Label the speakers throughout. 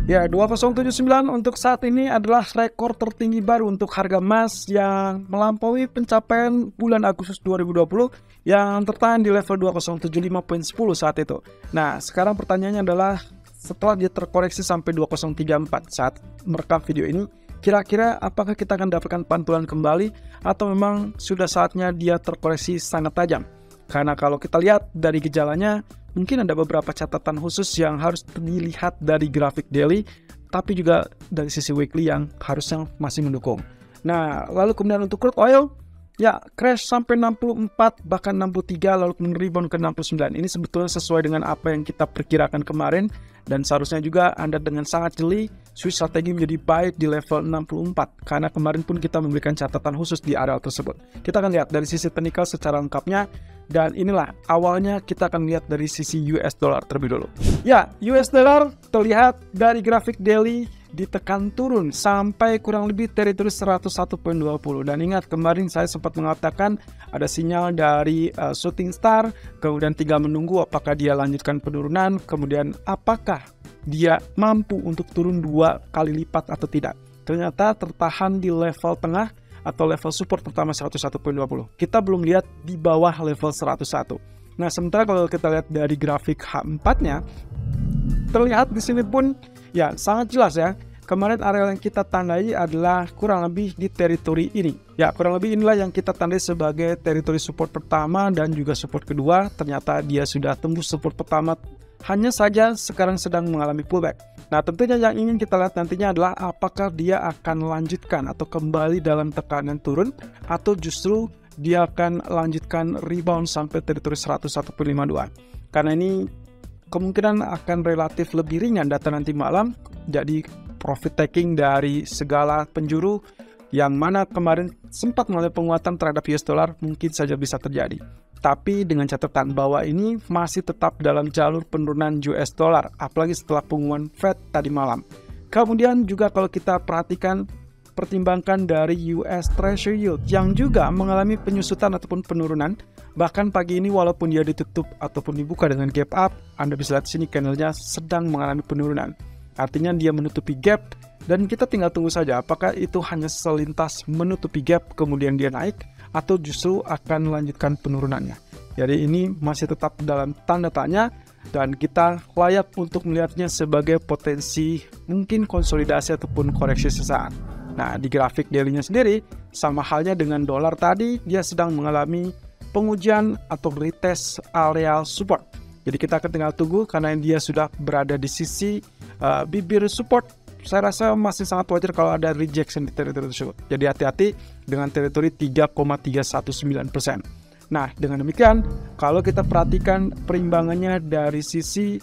Speaker 1: Ya, 2079 untuk saat ini adalah rekor tertinggi baru untuk harga emas yang melampaui pencapaian bulan Agustus 2020 yang tertahan di level 2075.10 saat itu. Nah, sekarang pertanyaannya adalah setelah dia terkoreksi sampai 2034 saat merekam video ini, kira-kira apakah kita akan dapatkan pantulan kembali atau memang sudah saatnya dia terkoreksi sangat tajam? Karena kalau kita lihat dari gejalanya, mungkin ada beberapa catatan khusus yang harus dilihat dari grafik daily, tapi juga dari sisi weekly yang harusnya masih mendukung. Nah, lalu kemudian untuk crude oil, ya crash sampai 64 bahkan 63 lalu kemudian rebound ke 69. Ini sebetulnya sesuai dengan apa yang kita perkirakan kemarin, dan seharusnya juga Anda dengan sangat jeli switch strategi menjadi buy di level 64 karena kemarin pun kita memberikan catatan khusus di area tersebut. Kita akan lihat dari sisi teknikal secara lengkapnya, dan inilah awalnya kita akan lihat dari sisi US dollar terlebih dulu. Ya, US dollar terlihat dari grafik daily ditekan turun sampai kurang lebih teritori 101.20, dan ingat kemarin saya sempat mengatakan ada sinyal dari shooting star, kemudian tinggal menunggu apakah dia lanjutkan penurunan, kemudian apakah dia mampu untuk turun 2 kali lipat atau tidak. Ternyata tertahan di level tengah atau level support pertama 101.20. Kita belum lihat di bawah level 101. Nah, sementara kalau kita lihat dari grafik H4-nya, terlihat di sini pun ya sangat jelas ya. Kemarin area yang kita tandai adalah kurang lebih di teritori ini. Ya, kurang lebih inilah yang kita tandai sebagai teritori support pertama dan juga support kedua. Ternyata dia sudah tembus support pertama, hanya saja sekarang sedang mengalami pullback. Nah, tentunya yang ingin kita lihat nantinya adalah apakah dia akan lanjutkan atau kembali dalam tekanan turun, atau justru dia akan lanjutkan rebound sampai teritori 101.52. Karena ini kemungkinan akan relatif lebih ringan data nanti malam, jadi profit taking dari segala penjuru yang mana kemarin sempat mengalami penguatan terhadap US dollar mungkin saja bisa terjadi. Tapi dengan catatan bahwa ini masih tetap dalam jalur penurunan US dollar, apalagi setelah pengumuman Fed tadi malam. Kemudian juga kalau kita perhatikan, pertimbangkan dari US Treasury Yield yang juga mengalami penyusutan ataupun penurunan. Bahkan pagi ini walaupun dia ditutup ataupun dibuka dengan gap up, Anda bisa lihat sini candlenya sedang mengalami penurunan. Artinya dia menutupi gap, dan kita tinggal tunggu saja apakah itu hanya selintas menutupi gap kemudian dia naik, atau justru akan melanjutkan penurunannya. Jadi ini masih tetap dalam tanda tanya, dan kita layak untuk melihatnya sebagai potensi mungkin konsolidasi ataupun koreksi sesaat. Nah, di grafik daily-nya sendiri, sama halnya dengan dolar tadi, dia sedang mengalami pengujian atau retest area support. Jadi kita akan tinggal tunggu karena dia sudah berada di sisi bibir support. Saya rasa masih sangat wajar kalau ada rejection di teritori tersebut. Jadi hati-hati dengan teritori 3,319%. Nah, dengan demikian, kalau kita perhatikan perimbangannya dari sisi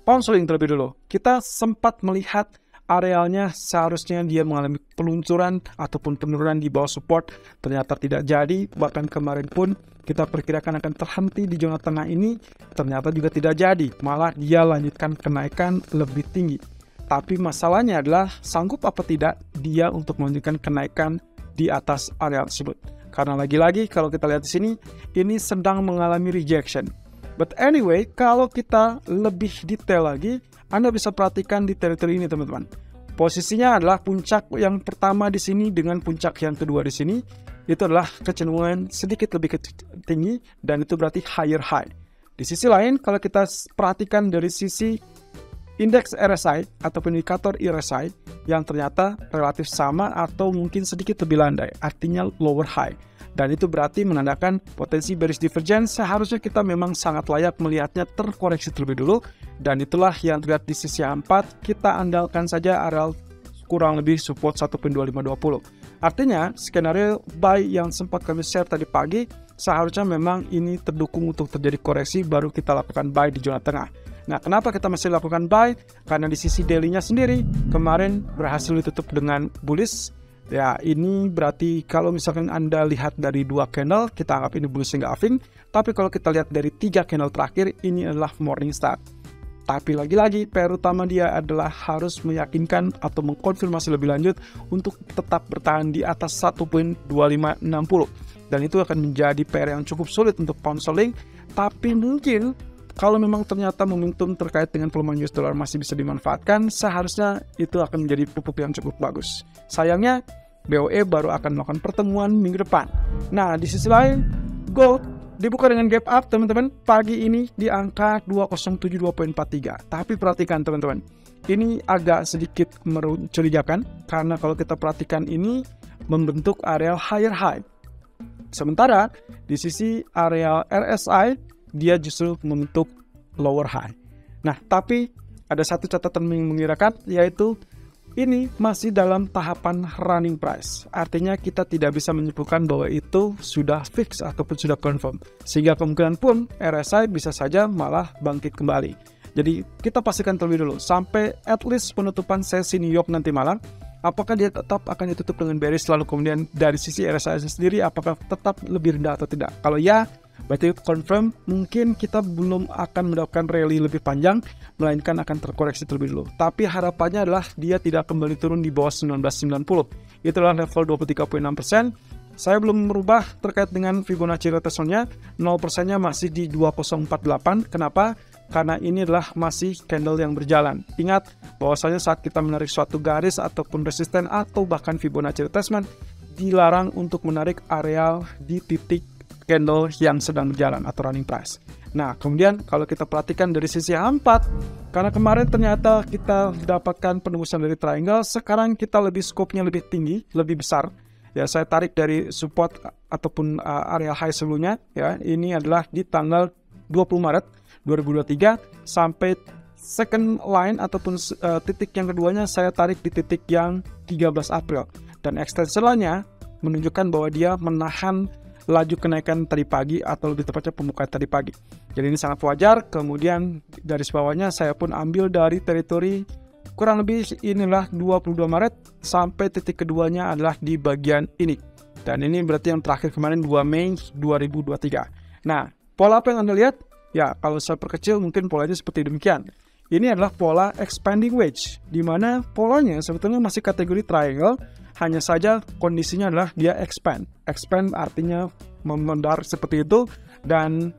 Speaker 1: pound sterling terlebih dulu, kita sempat melihat arealnya seharusnya dia mengalami peluncuran ataupun penurunan di bawah support, ternyata tidak jadi. Bahkan kemarin pun kita perkirakan akan terhenti di zona tengah ini, ternyata juga tidak jadi, malah dia lanjutkan kenaikan lebih tinggi. Tapi masalahnya adalah sanggup apa tidak dia untuk melanjutkan kenaikan di atas area tersebut. Karena lagi-lagi kalau kita lihat di sini, ini sedang mengalami rejection. But anyway, kalau kita lebih detail lagi, Anda bisa perhatikan di teritori ini teman-teman. Posisinya adalah puncak yang pertama di sini dengan puncak yang kedua di sini. Itu adalah kecenderungan sedikit lebih tinggi, dan itu berarti higher high. Di sisi lain, kalau kita perhatikan dari sisi indeks RSI ataupun indikator RSI yang ternyata relatif sama atau mungkin sedikit lebih landai, artinya lower high. Dan itu berarti menandakan potensi bearish divergence. Seharusnya kita memang sangat layak melihatnya terkoreksi terlebih dulu, dan itulah yang terlihat di sisi 4. Kita andalkan saja area kurang lebih support 1.2520. Artinya skenario buy yang sempat kami share tadi pagi, seharusnya memang ini terdukung untuk terjadi koreksi baru kita lakukan buy di zona tengah. Nah, kenapa kita masih lakukan buy? Karena di sisi daily-nya sendiri kemarin berhasil ditutup dengan bullish. Ya, ini berarti kalau misalkan Anda lihat dari 2 candle, kita anggap ini bullish engulfing. Tapi kalau kita lihat dari 3 candle terakhir, ini adalah morning star. Tapi lagi-lagi, PR utama dia adalah harus meyakinkan atau mengkonfirmasi lebih lanjut untuk tetap bertahan di atas 1.2560. Dan itu akan menjadi PR yang cukup sulit untuk pound sterling. Tapi mungkin kalau memang ternyata momentum terkait dengan pelemahan US dollar masih bisa dimanfaatkan, seharusnya itu akan menjadi pupuk yang cukup bagus. Sayangnya, BOE baru akan melakukan pertemuan minggu depan. Nah, di sisi lain, gold dibuka dengan gap up, teman-teman, pagi ini di angka 2072.43. Tapi perhatikan, teman-teman, ini agak sedikit mencurigakan, karena kalau kita perhatikan ini membentuk area higher high. Sementara di sisi area RSI, dia justru membentuk lower high. Nah, tapi ada satu catatan yang mengirakan, yaitu ini masih dalam tahapan running price. Artinya kita tidak bisa menyimpulkan bahwa itu sudah fix ataupun sudah confirm. Sehingga kemungkinan pun RSI bisa saja malah bangkit kembali. Jadi kita pastikan terlebih dulu sampai at least penutupan sesi New York nanti malam. Apakah dia tetap akan ditutup dengan bearish, lalu kemudian dari sisi RSI sendiri apakah tetap lebih rendah atau tidak? Kalau ya, berarti confirm mungkin kita belum akan mendapatkan rally lebih panjang, melainkan akan terkoreksi terlebih dulu. Tapi harapannya adalah dia tidak kembali turun di bawah 1990. Itulah level 23.6%. Saya belum merubah terkait dengan Fibonacci retracement-nya, 0%-nya masih di 2048. Kenapa? Karena ini adalah masih candle yang berjalan. Ingat bahwasanya saat kita menarik suatu garis ataupun resisten atau bahkan Fibonacci retracement, dilarang untuk menarik area di titik candle yang sedang berjalan atau running price. Nah, kemudian kalau kita perhatikan dari sisi H4, karena kemarin ternyata kita dapatkan penembusan dari triangle, sekarang kita lebih scope-nya lebih tinggi, lebih besar. Ya, saya tarik dari support ataupun area high sebelumnya, ya. Ini adalah di tanggal 20 Maret 2023 sampai second line ataupun titik yang keduanya saya tarik di titik yang 13 April. Dan extensionnya menunjukkan bahwa dia menahan laju kenaikan tadi pagi atau lebih tepatnya pembukaan tadi pagi. Jadi ini sangat wajar. Kemudian garis bawahnya saya pun ambil dari teritori kurang lebih inilah 22 Maret sampai titik keduanya adalah di bagian ini. Dan ini berarti yang terakhir kemarin 2 Mei 2023. Nah, pola apa yang Anda lihat? Ya, kalau saya perkecil mungkin polanya seperti demikian. Ini adalah pola expanding wedge, di mana polanya sebetulnya masih kategori triangle, hanya saja kondisinya adalah dia expand. Expand artinya memendar seperti itu, dan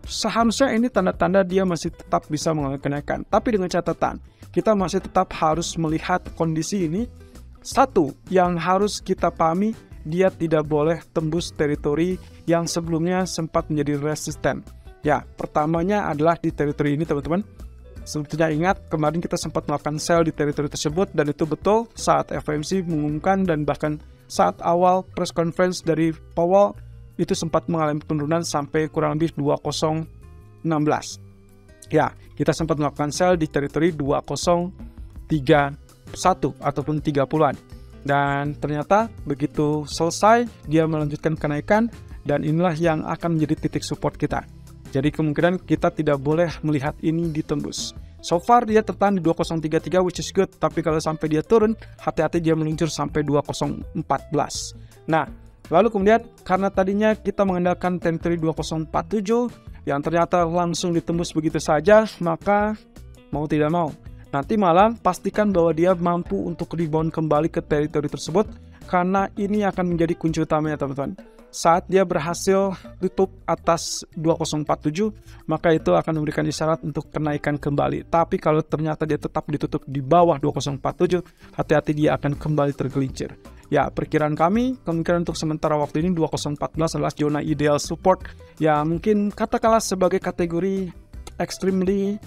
Speaker 1: seharusnya ini tanda-tanda dia masih tetap bisa mengalami kenaikan. Tapi dengan catatan, kita masih tetap harus melihat kondisi ini. Satu, yang harus kita pahami, dia tidak boleh tembus teritori yang sebelumnya sempat menjadi resisten. Ya, pertamanya adalah di teritori ini, teman-teman. Sebetulnya ingat, kemarin kita sempat melakukan sell di teritori tersebut, dan itu betul saat FOMC mengumumkan dan bahkan saat awal press conference dari Powell, itu sempat mengalami penurunan sampai kurang lebih 2016. Ya, kita sempat melakukan sell di teritori 2031 ataupun 30-an. Dan ternyata begitu selesai, dia melanjutkan kenaikan, dan inilah yang akan menjadi titik support kita. Jadi kemungkinan kita tidak boleh melihat ini ditembus. So far dia tertahan di 2033 which is good. Tapi kalau sampai dia turun, hati-hati dia meluncur sampai 2014. Nah, lalu kemudian karena tadinya kita mengandalkan teritori 2047 yang ternyata langsung ditembus begitu saja, maka mau tidak mau, nanti malam pastikan bahwa dia mampu untuk rebound kembali ke teritori tersebut. Karena ini akan menjadi kunci utamanya, teman-teman. Saat dia berhasil tutup atas 2047, maka itu akan memberikan isyarat untuk kenaikan kembali. Tapi kalau ternyata dia tetap ditutup di bawah 2047, hati-hati dia akan kembali tergelincir. Ya, perkiraan kami, kemungkinan untuk sementara waktu ini 2014 adalah zona ideal support, ya mungkin katakanlah sebagai kategori extremely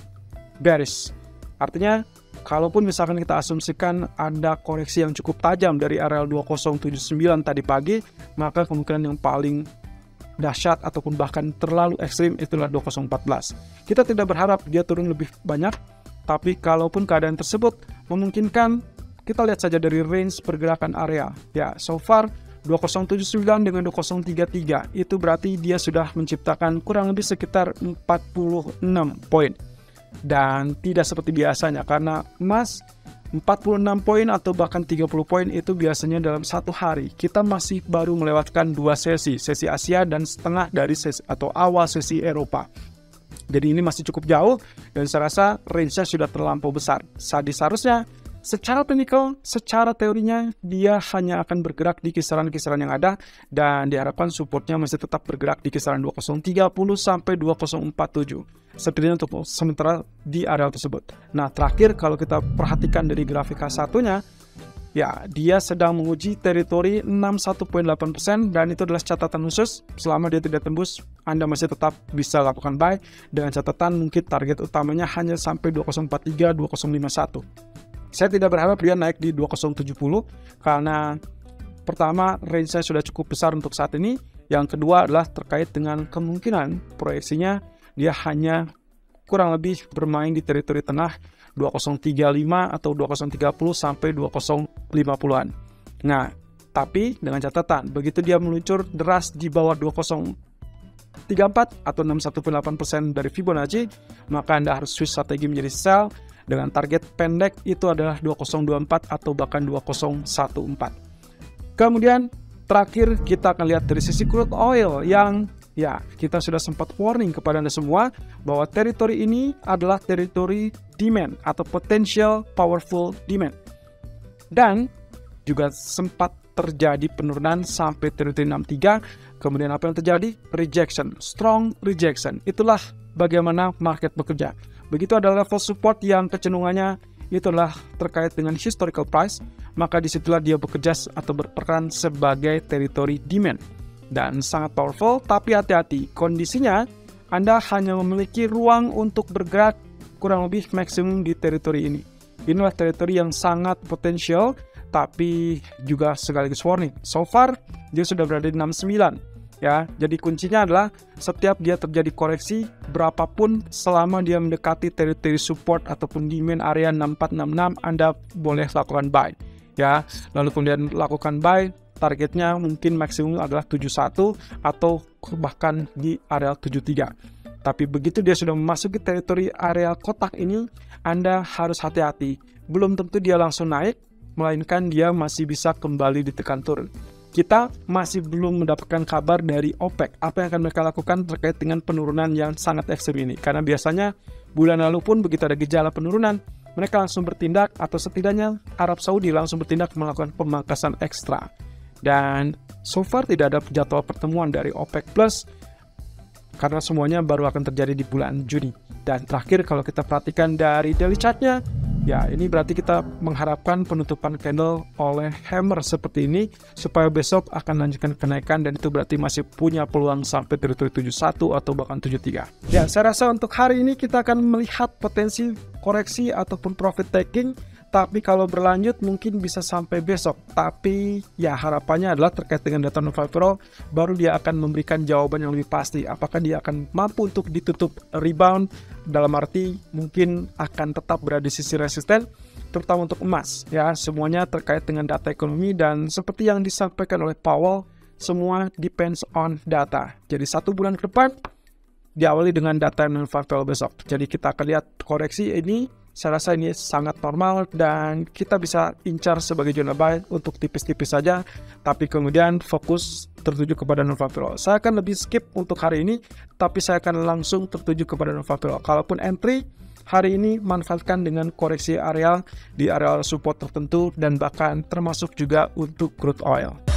Speaker 1: bearish. Artinya, kalaupun misalkan kita asumsikan ada koreksi yang cukup tajam dari area 2079 tadi pagi, maka kemungkinan yang paling dahsyat ataupun bahkan terlalu ekstrim itulah 2014. Kita tidak berharap dia turun lebih banyak, tapi kalaupun keadaan tersebut memungkinkan, kita lihat saja dari range pergerakan area. Ya, so far 2079 dengan 2033 itu berarti dia sudah menciptakan kurang lebih sekitar 46 poin. Dan tidak seperti biasanya, karena emas 46 poin atau bahkan 30 poin itu biasanya dalam satu hari. Kita masih baru melewatkan 2 sesi Asia dan setengah dari sesi atau awal sesi Eropa. Jadi ini masih cukup jauh, dan saya rasa range-nya sudah terlampau besar. Seharusnya secara teknikal, secara teorinya dia hanya akan bergerak di kisaran-kisaran yang ada dan diharapkan supportnya masih tetap bergerak di kisaran 2030 sampai 2047. Setidaknya untuk sementara di area tersebut. Nah, terakhir kalau kita perhatikan dari grafik H1-nya, ya, dia sedang menguji teritori 61.8% dan itu adalah catatan khusus. Selama dia tidak tembus, Anda masih tetap bisa lakukan buy dengan catatan mungkin target utamanya hanya sampai 2043, 2051. Saya tidak berharap dia naik di 2070 karena pertama, range-nya sudah cukup besar untuk saat ini. Yang kedua adalah terkait dengan kemungkinan proyeksinya dia hanya kurang lebih bermain di teritori tengah 2035 atau 2030 sampai 2050-an. Nah, tapi dengan catatan, begitu dia meluncur deras di bawah 2034 atau 61.8% dari Fibonacci, maka Anda harus switch strategi menjadi sell dengan target pendek itu adalah 2024 atau bahkan 2014. Kemudian terakhir kita akan lihat dari sisi crude oil yang ya, kita sudah sempat warning kepada Anda semua bahwa teritori ini adalah teritori demand atau potential powerful demand. Dan juga sempat terjadi penurunan sampai teritori 63. Kemudian apa yang terjadi? Rejection, strong rejection. Itulah bagaimana market bekerja. Begitu ada level support yang kecenderungannya itu adalah terkait dengan historical price, maka disitulah dia bekerja atau berperan sebagai teritori demand. Dan sangat powerful, tapi hati-hati, kondisinya Anda hanya memiliki ruang untuk bergerak kurang lebih maksimum di teritori ini. Inilah teritori yang sangat potensial, tapi juga sekaligus warning. So far, dia sudah berada di 69. Ya, jadi kuncinya adalah setiap dia terjadi koreksi, berapapun selama dia mendekati teritori support ataupun demand area 6466, Anda boleh lakukan buy. Ya, lalu kemudian lakukan buy. Targetnya mungkin maksimum adalah 71 atau bahkan di area 73. Tapi begitu dia sudah memasuki teritori area kotak ini, Anda harus hati-hati. Belum tentu dia langsung naik, melainkan dia masih bisa kembali ditekan turun. Kita masih belum mendapatkan kabar dari OPEC apa yang akan mereka lakukan terkait dengan penurunan yang sangat ekstrem ini. Karena biasanya bulan lalu pun begitu ada gejala penurunan, mereka langsung bertindak atau setidaknya Arab Saudi langsung bertindak melakukan pemangkasan ekstra. Dan so far tidak ada jadwal pertemuan dari OPEC Plus karena semuanya baru akan terjadi di bulan Juni. Dan terakhir kalau kita perhatikan dari daily chart-nya, ya ini berarti kita mengharapkan penutupan candle oleh hammer seperti ini supaya besok akan lanjutkan kenaikan dan itu berarti masih punya peluang sampai teritori 71 atau bahkan 73. Ya, saya rasa untuk hari ini kita akan melihat potensi koreksi ataupun profit taking. Tapi kalau berlanjut mungkin bisa sampai besok. Tapi ya harapannya adalah terkait dengan data non-farm baru dia akan memberikan jawaban yang lebih pasti. Apakah dia akan mampu untuk ditutup rebound, dalam arti mungkin akan tetap berada di sisi resisten, terutama untuk emas. Ya, semuanya terkait dengan data ekonomi dan seperti yang disampaikan oleh Powell, semua depends on data. Jadi 1 bulan ke depan diawali dengan data non-farm besok. Jadi kita akan lihat koreksi ini. Saya rasa ini sangat normal dan kita bisa incar sebagai zona buy untuk tipis-tipis saja, tapi kemudian fokus tertuju kepada non-farm. Saya akan lebih skip untuk hari ini, tapi saya akan langsung tertuju kepada non-farm. Kalaupun entry, hari ini manfaatkan dengan koreksi area di area support tertentu dan bahkan termasuk juga untuk crude oil.